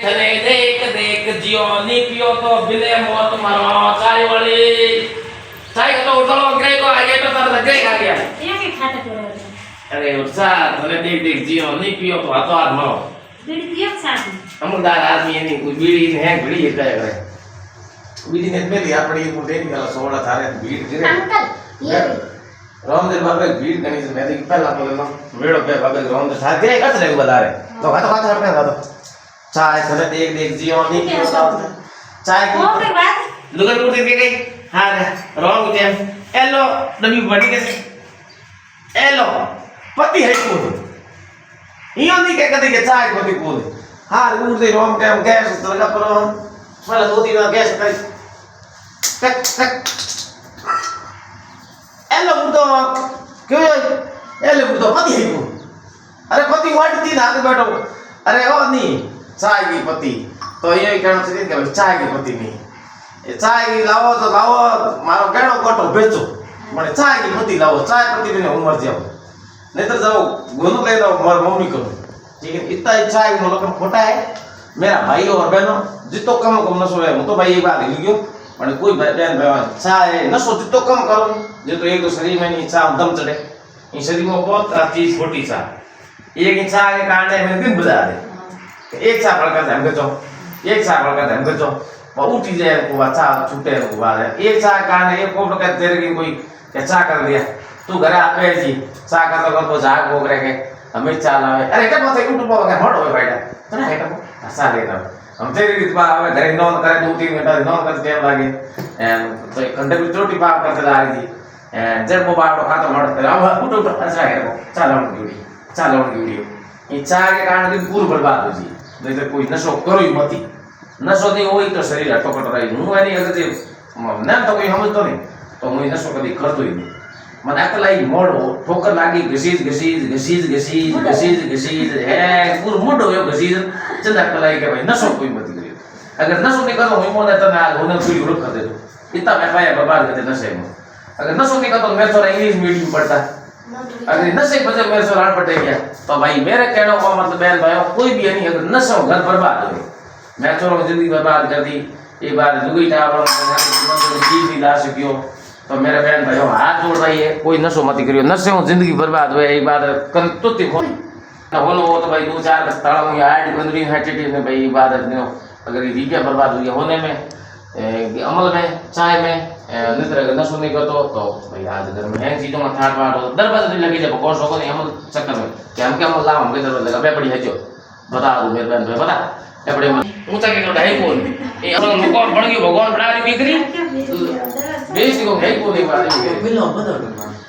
थने देख देख जियो नी पियो तो बिले मौत मरो चाय वाली चाय का तो उठलो ग्रे को आगे तो तर ग्रे आ गया ये के खाता तो अरे उठा थने देख देख जियो नी पियो तो हाथों हाथ मरो बीड़ी पियो साथ समझदार आदमी है नहीं कोई बीड़ी है बीड़ी है क्या करे बीड़ी ने मेरी अपनी मुंडे निकाला सोड़ा थारे बीड़ गिरे अंकल ये रामदेव बाबा भीड़ कनी से मैं तो पहला बोलना मेड़ो पे बाबा रामदेव साथ गए कस रे बता रहे तो खाता खाता करते हैं तो चाय थने देख देख जियो नी पियो तो चाय की हो गई बात लुगन उठ के गई हां रॉन्ग टाइम हेलो डबी बड़ी के हेलो पति है को इयो नहीं के कदी के चाय पति को हां उठ दे रॉन्ग टाइम गैस लगा पर वाला दो तीन गैस कर टक टक हेलो बुद्धो क्यों हेलो बुद्धो पति है को अरे पति वाट तीन हाथ बैठो अरे ओ नहीं चाय की पति तो ये कहना चाहिए कि चाय की पति नहीं ये चाय की लाओ तो लाओ मारो कहनो कोटो बेचो माने चाय की पति लाओ चाय पति भी नहीं उमर जाओ नहीं तो जाओ गोनू ले लो मर मम्मी को ठीक है इतना चाय की लोग खोटा है मेरा भाई और बहनों जितो कम कम न सोए तो भाई एक बात लिख गयो माने कोई बहन भाई चाय न सो जितो कम करो जो तो एक तो शरीर में नहीं चाय दम चढ़े इन शरीर में बहुत चीज छोटी चाय एक चाय के कारण में दिन बुझा दे एक चाय पड़कर ध्यान करजो एक चाय पड़कर ध्यान करजो वो उठी जाए को अच्छा छूटे को बात है एक चाय कारण एक को का तेरे की कोई क्या कर दिया तू घरे आवे जी चाय का तो जाग भोग रहे के हमें चाय लावे अरे क्या बात है यूट्यूब पर क्या हट हो बेटा तो ना है तो ऐसा लेना हम तेरी रीत बात आवे घरे नॉन करे 2-3 घंटा नॉन कर टाइम लागे एंड तो एक घंटे में रोटी पाक करते ला रही थी एंड जब वो बाड़ो खाता मर अब उठो ऐसा है वो चालों वीडियो ये चाय के कारण दिन पूरी बर्बाद हो जी नहीं तो कोई नशो करो ही मत नशो नहीं होई तो शरीर हटो कटो रही हूं नहीं अगर ना तो कोई समझतो नहीं तो मैं नशो कभी करतो ही नहीं मन अकलाई मोड़ो ठोकर लागी घसीज है पूरा मुंड हो घसीज चंदा अकलाई के भाई नशो कोई मत करियो अगर नशो नहीं करो मैं मोने तो ना होने कोई रुक कर दे इतना मैं पाया बर्बाद कर दे नशे में अगर नशो नहीं करता तो मैं थोड़ा इंग्लिश मीडियम पढ़ता अगर नशे बजे मेरे से रान पटे गया तो भाई मेरे कहने का मतलब बहन भाई कोई भी नहीं अगर नशा घर बर्बाद हो मैं छोरो जिंदगी बर्बाद कर दी एक बार लुगई टावर चीज नहीं ला सकियो तो मेरे बहन भाइयों हाथ जोड़ रही है कोई नशो मत करियो नशे में जिंदगी बर्बाद हुए एक बार कर तो होनो हो तो भाई 2-4 स्थल में ऐड बंदरी हैटिटी में भाई बात अगर ये रुपया बर्बाद हुई होने में अमल में चाय में नित्र नशो नहीं करतो तो भाई आज घर में हैं चीजों में थाट वाट हो दरवाजा नहीं लगी जब कौन सको नहीं अमल चक्कर में कि हम क्या अमल लाओ हमके दरवाजा लगा बे पड़ी है जो बता दो मेरे बहन भाई बता ए बड़े ऊंचा के ढाई कौन ये अमल मुकोर बन गई भगवान बड़ा रही बिक्री बेस को है को नहीं बात है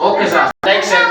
ओके सर लाइक शेयर